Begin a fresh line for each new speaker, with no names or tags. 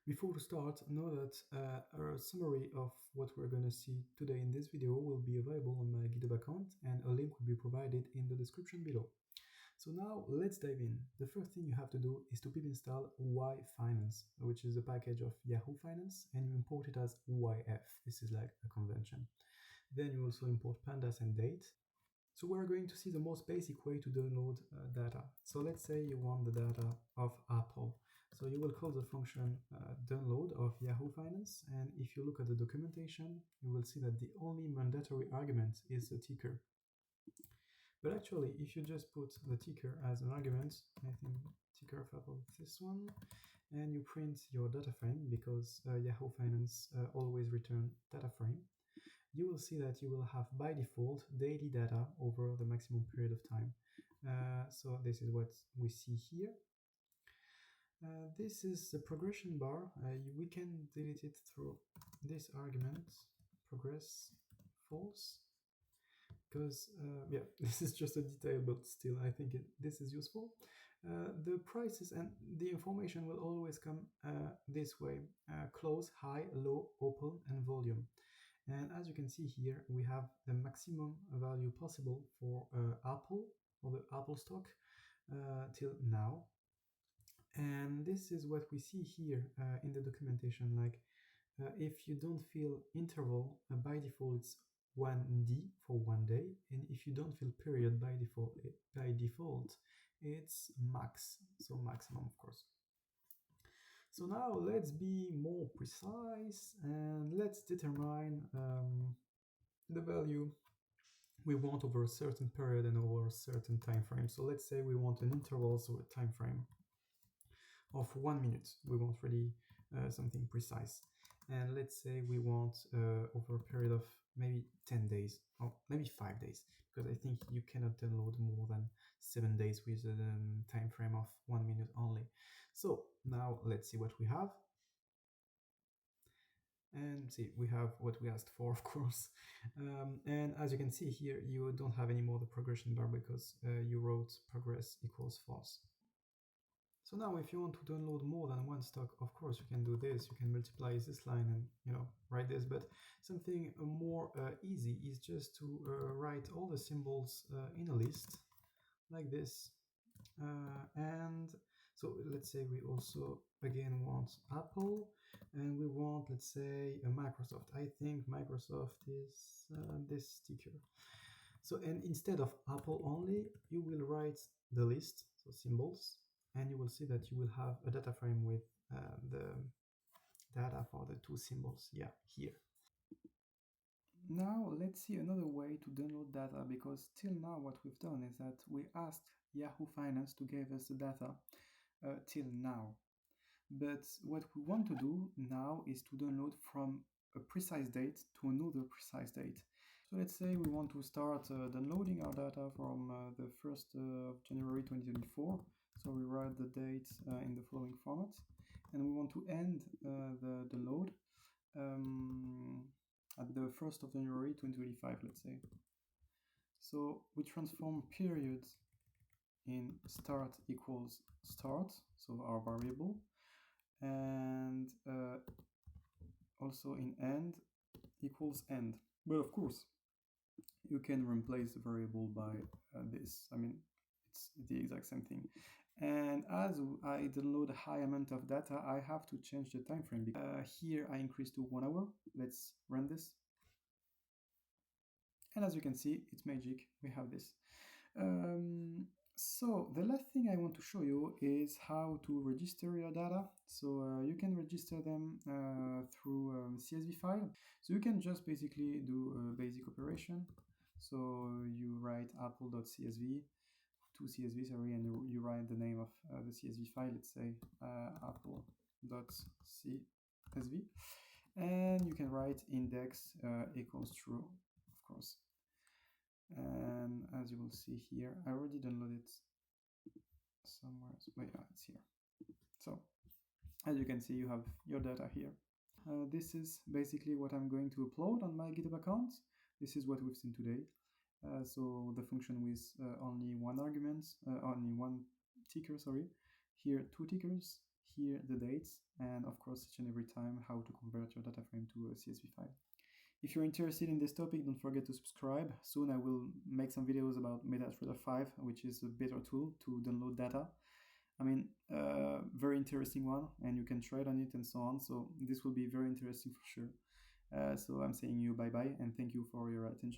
Before we start, know that a summary of what we're going to see today in this video will be available on my GitHub account, and a link will be provided in the description below. So now let's dive in. The first thing you have to do is to pip install yFinance, which is a package of Yahoo Finance, and you import it as YF. This is like a convention. Then you also import pandas and date. So we're going to see the most basic way to download data. So let's say you want the data of Apple. So you will call the function download of Yahoo Finance, and if you look at the documentation, you will see that the only mandatory argument is the ticker. But actually, if you just put the ticker as an argument, I think ticker of Apple, this one, and you print your data frame, because Yahoo Finance always return data frame, you will see that you will have by default daily data over the maximum period of time. So this is what we see here. This is the progression bar. We can delete it through this argument, progress false, because yeah, this is just a detail, but still I think this is useful. The prices and the information will always come this way: close, high, low, open, and volume. And as you can see here, we have the maximum value possible for Apple, or the Apple stock, till now. And this is what we see here in the documentation. Like if you don't fill interval, by default it's 1D for 1 day, and if you don't fill period by default it's max, so maximum of course. So now let's be more precise and let's determine the value we want over a certain period and over a certain time frame. So let's say we want an interval, so a time frame of 1 minute. We want really something precise. And let's say we want over a period of maybe 10 days or maybe 5 days, because I think you cannot download more than 7 days with a time frame of 1 minute only. So now let's see what we have. And see, we have what we asked for, of course. And as you can see here, you don't have any more the progression bar because you wrote progress equals false. So now if you want to download more than one stock, of course you can do this. You can multiply this line and write this, but something more easy is just to write all the symbols in a list like this. And so let's say we also again want Apple, and we want, let's say, a Microsoft. I think Microsoft is this sticker. So, and instead of Apple only, you will write the list, so symbols, and you will see that you will have a data frame with the data for the two symbols, yeah, here. Now let's see another way to download data, because till now what we've done is that we asked Yahoo Finance to give us the data till now. But what we want to do now is to download from a precise date to another precise date. So let's say we want to start downloading our data from the 1st of January 2024. So we write the date in the following format, and we want to end the download at the 1st of January 2025, let's say. So we transform periods in start equals start, so our variable, and also in end equals end. But of course, you can replace the variable by this. I mean, it's the exact same thing. And as I download a high amount of data, I have to change the time frame. Here I increase to 1 hour. Let's run this. And as you can see, it's magic. We have this. So the last thing I want to show you is how to register your data. So you can register them through CSV file. So you can just basically do a basic operation. So you write apple.csv to CSV, sorry, and you write the name of the CSV file. Let's say apple.csv, and you can write index equals true, of course. And as you will see here, I already downloaded it somewhere. But yeah, it's here. So as you can see, you have your data here. This is basically what I'm going to upload on my GitHub account. This is what we've seen today. So the function with only one argument, only one ticker, sorry. Here 2 tickers, here the dates, and of course each and every time how to convert your data frame to a CSV file. If you're interested in this topic, don't forget to subscribe. Soon I will make some videos about MetaTrader 5, which is a better tool to download data. I mean, very interesting one, and you can trade on it and so on. So this will be very interesting for sure. So I'm saying you bye-bye, and thank you for your attention.